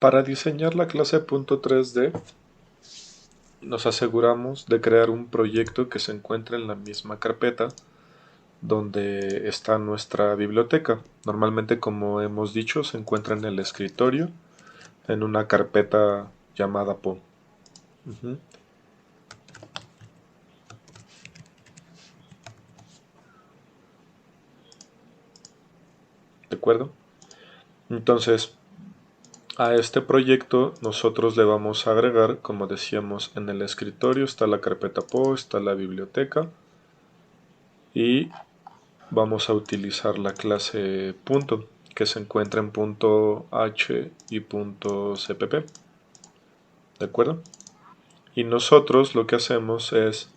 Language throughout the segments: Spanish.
Para diseñar la clase .3D, nos aseguramos de crear un proyecto que se encuentre en la misma carpeta donde está nuestra biblioteca. Normalmente, como hemos dicho, se encuentra en el escritorio, en una carpeta llamada PO. ¿De acuerdo? Entonces, a este proyecto nosotros le vamos a agregar, como decíamos, en el escritorio está la carpeta PO, está la biblioteca y vamos a utilizar la clase punto que se encuentra en .h y .cpp. ¿De acuerdo? Y nosotros lo que hacemos es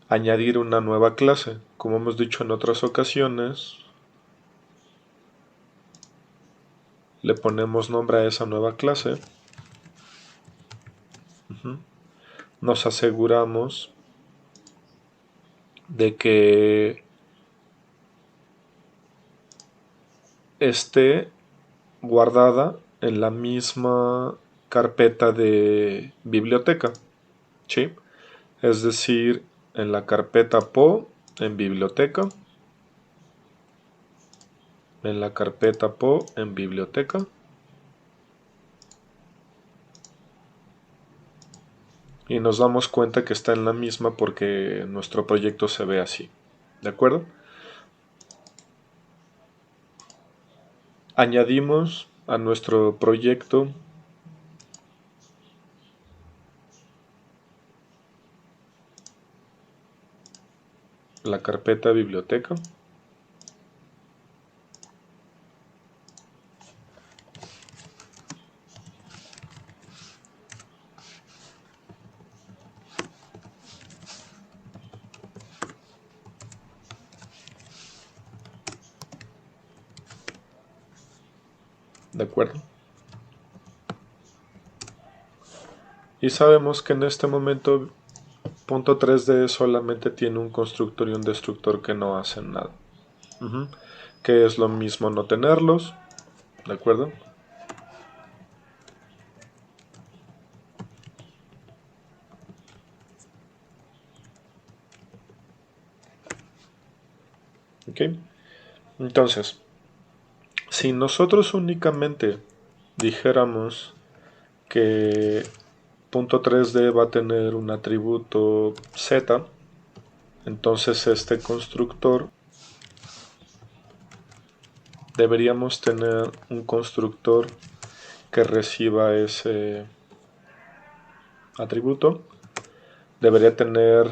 añadir una nueva clase. Como hemos dicho en otras ocasiones, le ponemos nombre a esa nueva clase. Nos aseguramos de que esté guardada en la misma carpeta de biblioteca, ¿sí? Es decir, en la carpeta PO en biblioteca, en la carpeta PO en biblioteca, y nos damos cuenta que está en la misma porque nuestro proyecto se ve así, ¿de acuerdo? Añadimos a nuestro proyecto la carpeta biblioteca. ¿De acuerdo? Y sabemos que en este momento .3D solamente tiene un constructor y un destructor que no hacen nada. Que es lo mismo no tenerlos, ¿de acuerdo? ¿Ok? Entonces, si nosotros únicamente dijéramos que .3D va a tener un atributo Z, entonces este constructor deberíamos tener un constructor que reciba ese atributo. Debería tener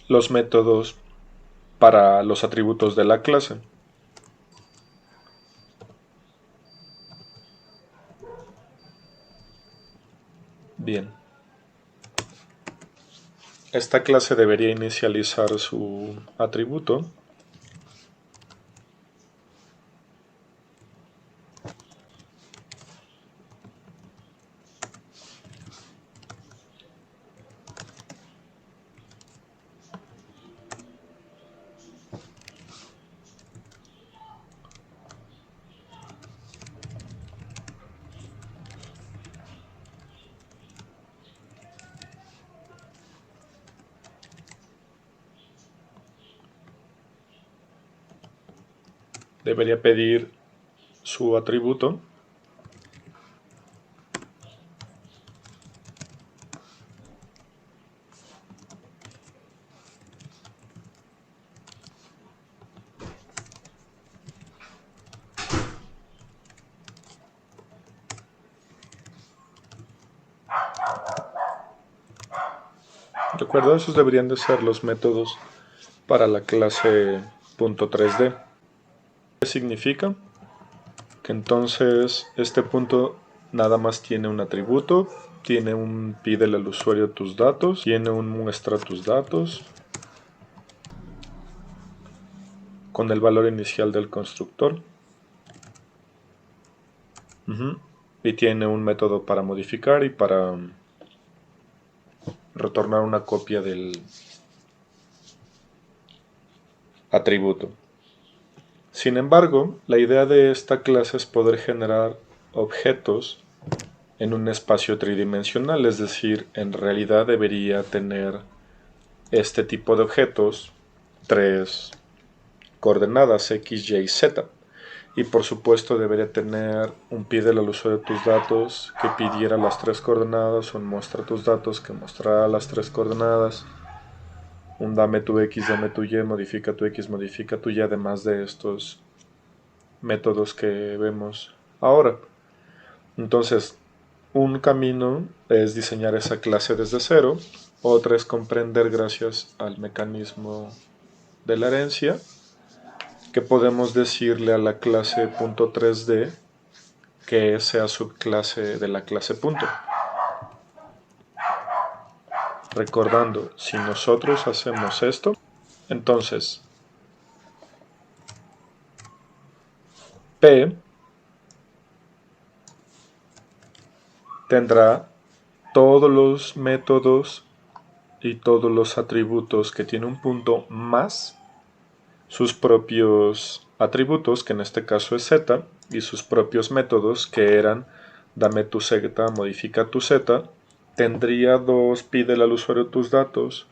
los métodos para los atributos de la clase. Bien. Esta clase debería inicializar su atributo. Debería pedir su atributo. ¿De acuerdo? Esos deberían de ser los métodos para la clase .3D. ¿Qué significa? Que entonces este punto nada más tiene un atributo, tiene un pídele al usuario tus datos, tiene un muestra tus datos con el valor inicial del constructor. Y tiene un método para modificar y para retornar una copia del atributo. Sin embargo, la idea de esta clase es poder generar objetos en un espacio tridimensional, es decir, en realidad debería tener este tipo de objetos, tres coordenadas X, Y, Z. Y por supuesto debería tener un pídele al usuario de tus datos que pidiera las tres coordenadas, un muestra tus datos que mostrara las tres coordenadas, un dame tu X, dame tu Y, modifica tu X, modifica tu Y, además de estos métodos que vemos ahora. Entonces, un camino es diseñar esa clase desde cero, otra es comprender gracias al mecanismo de la herencia, que podemos decirle a la clase .3D que sea subclase de la clase punto. Recordando, si nosotros hacemos esto, entonces P tendrá todos los métodos y todos los atributos que tiene un punto más sus propios atributos, que en este caso es z, y sus propios métodos, que eran dame tu z, modifica tu z. Tendría dos pídele al usuario tus datos,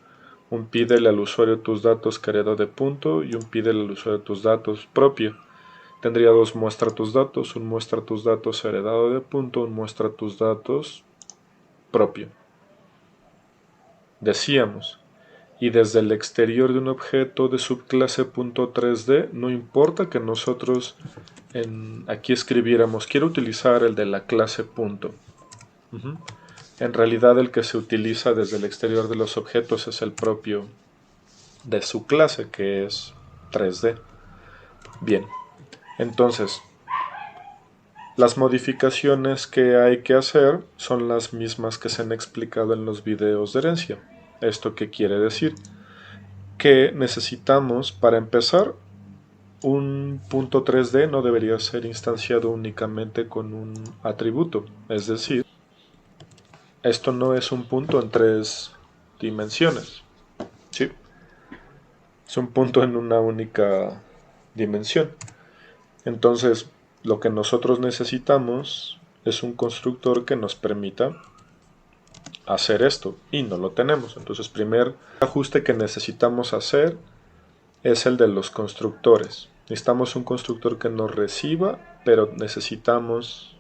un pídele al usuario tus datos que heredó de punto y un pídele al usuario tus datos propio. Tendría dos muestra tus datos, un muestra tus datos heredado de punto, un muestra tus datos propio. Decíamos, y desde el exterior de un objeto de subclase .3D, no importa que nosotros aquí escribiéramos, quiero utilizar el de la clase punto. En realidad el que se utiliza desde el exterior de los objetos es el propio de su clase, que es 3D. Bien, entonces, las modificaciones que hay que hacer son las mismas que se han explicado en los videos de herencia. ¿Esto qué quiere decir? Que necesitamos, para empezar, un punto 3D no debería ser instanciado únicamente con un atributo. Es decir, esto no es un punto en 3 dimensiones. ¿Sí? Es un punto en una única dimensión. Entonces, lo que nosotros necesitamos es un constructor que nos permita hacer esto, y no lo tenemos. Entonces, primer ajuste que necesitamos hacer es el de los constructores. Necesitamos un constructor que nos reciba, pero necesitamos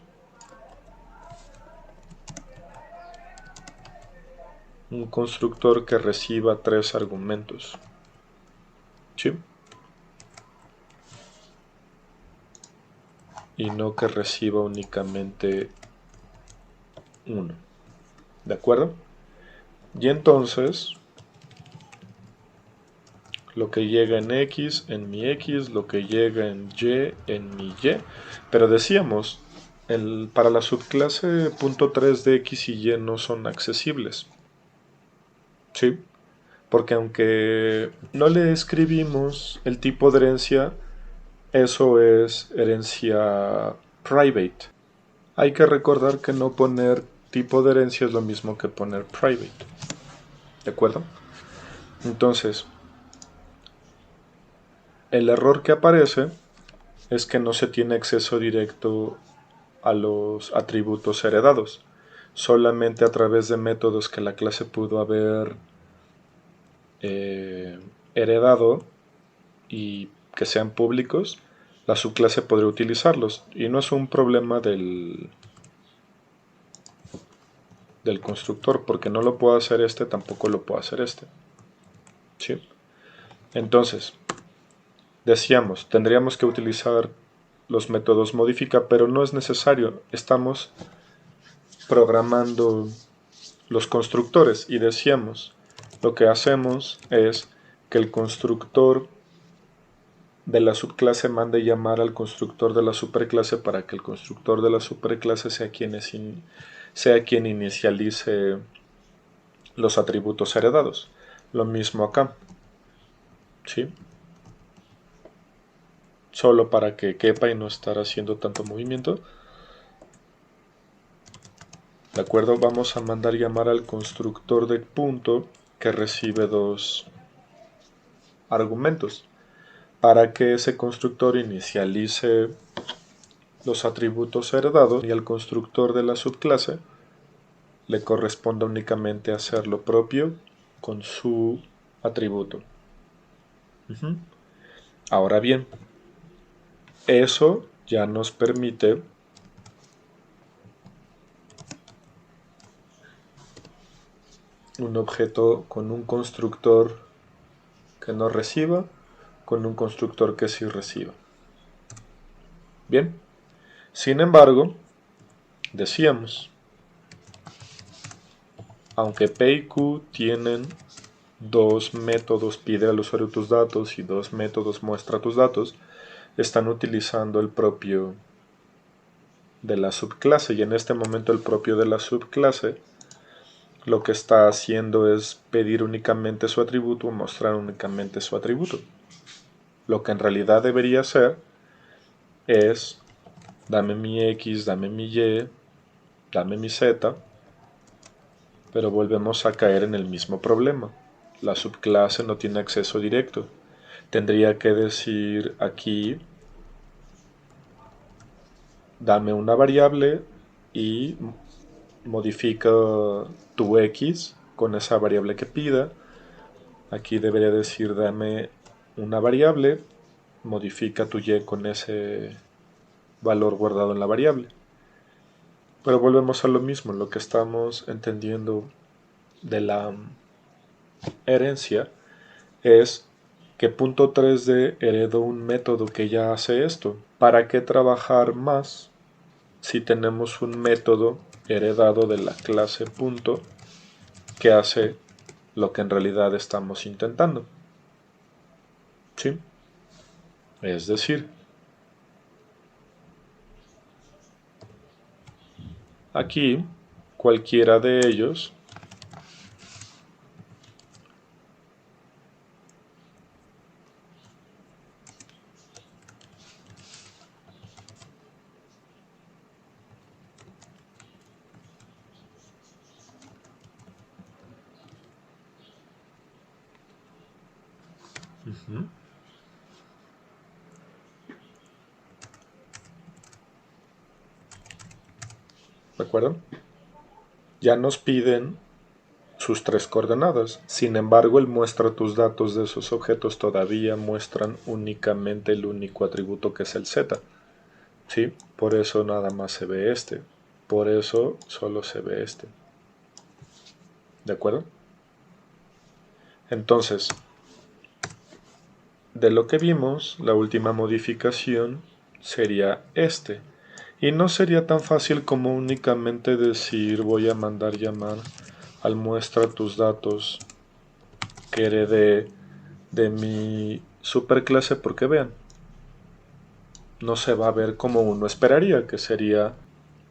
un constructor que reciba 3 argumentos. ¿Sí? Y no que reciba únicamente uno. ¿De acuerdo? Y entonces, lo que llega en X, lo que llega en mi Y. Pero decíamos, para la subclase .3 de X y Y no son accesibles. ¿Sí? Porque aunque no le escribimos el tipo de herencia, eso es herencia private. Hay que recordar que no poner tipo de herencia es lo mismo que poner private. ¿De acuerdo? Entonces, el error que aparece es que no se tiene acceso directo a los atributos heredados, solamente a través de métodos que la clase pudo haber heredado y que sean públicos, la subclase podría utilizarlos, y no es un problema del constructor, porque no lo puedo hacer este, tampoco lo puedo hacer este. ¿Sí? Entonces, decíamos, tendríamos que utilizar los métodos modifica, pero no es necesario, estamos programando los constructores, y decíamos, lo que hacemos es que el constructor de la subclase mande llamar al constructor de la superclase para que el constructor de la superclase sea quien inicialice los atributos heredados. Lo mismo acá. ¿Sí? Solo para que quepa y no estar haciendo tanto movimiento. ¿De acuerdo? Vamos a mandar llamar al constructor de punto que recibe 2 argumentos para que ese constructor inicialice los atributos heredados y al constructor de la subclase le corresponde únicamente hacer lo propio con su atributo. Ahora bien, eso ya nos permite un objeto con un constructor que no reciba, con un constructor que sí reciba. Bien, sin embargo, decíamos, aunque P y Q tienen dos métodos pide al usuario tus datos y dos métodos muestra tus datos, están utilizando el propio de la subclase, y en este momento el propio de la subclase lo que está haciendo es pedir únicamente su atributo o mostrar únicamente su atributo. Lo que en realidad debería hacer es dame mi X, dame mi Y, dame mi Z, pero volvemos a caer en el mismo problema. La subclase no tiene acceso directo. Tendría que decir aquí dame una variable y modifica tu X con esa variable que pida. Aquí debería decir dame una variable, modifica tu Y con ese valor guardado en la variable. Pero volvemos a lo mismo, lo que estamos entendiendo de la herencia es que punto 3D heredó un método que ya hace esto. ¿Para qué trabajar más si tenemos un método heredado de la clase punto que hace lo que en realidad estamos intentando? ¿Sí? Es decir, aquí cualquiera de ellos ¿de acuerdo? Ya nos piden sus tres coordenadas. Sin embargo, el muestra tus datos de esos objetos todavía muestran únicamente el único atributo que es el z. ¿Sí? Por eso nada más se ve este. Por eso solo se ve este. ¿De acuerdo? Entonces, de lo que vimos, la última modificación sería este. Y no sería tan fácil como únicamente decir voy a mandar llamar al muestra tus datos que heredé de mi superclase, porque vean, no se va a ver como uno esperaría, que sería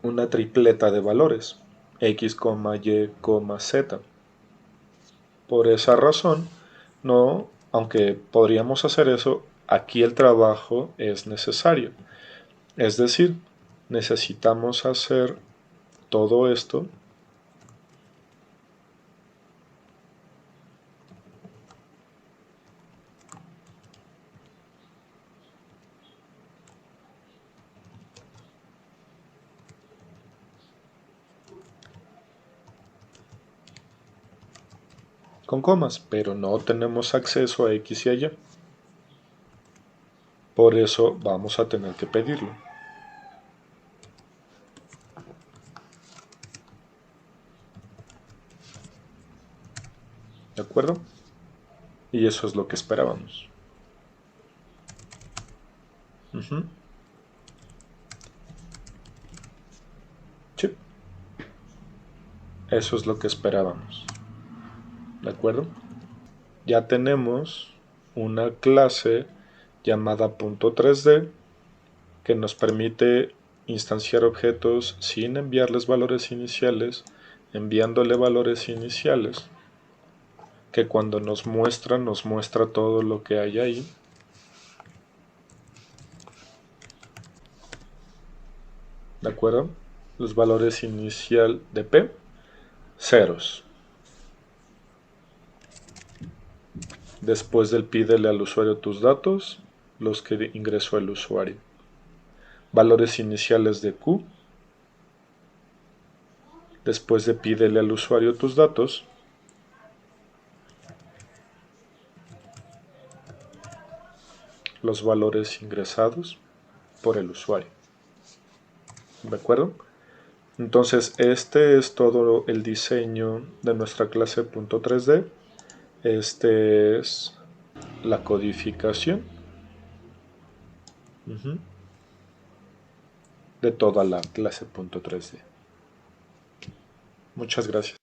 una tripleta de valores, x, y, z. Por esa razón, no, aunque podríamos hacer eso, aquí el trabajo es necesario. Es decir, necesitamos hacer todo esto con comas, pero no tenemos acceso a x y a y. Por eso vamos a tener que pedirlo. ¿De acuerdo? Y eso es lo que esperábamos. Sí. Eso es lo que esperábamos. ¿De acuerdo? Ya tenemos una clase llamada .3D que nos permite instanciar objetos sin enviarles valores iniciales, enviándole valores iniciales, que cuando nos muestra todo lo que hay ahí. ¿De acuerdo? Los valores inicial de P, ceros. Después del pídele al usuario tus datos, los que ingresó el usuario. valores iniciales de Q. Después de pídele al usuario tus datos. Los valores ingresados por el usuario. ¿De acuerdo? Entonces este es todo el diseño de nuestra clase .3D. Este es la codificación de toda la clase .3D. Muchas gracias.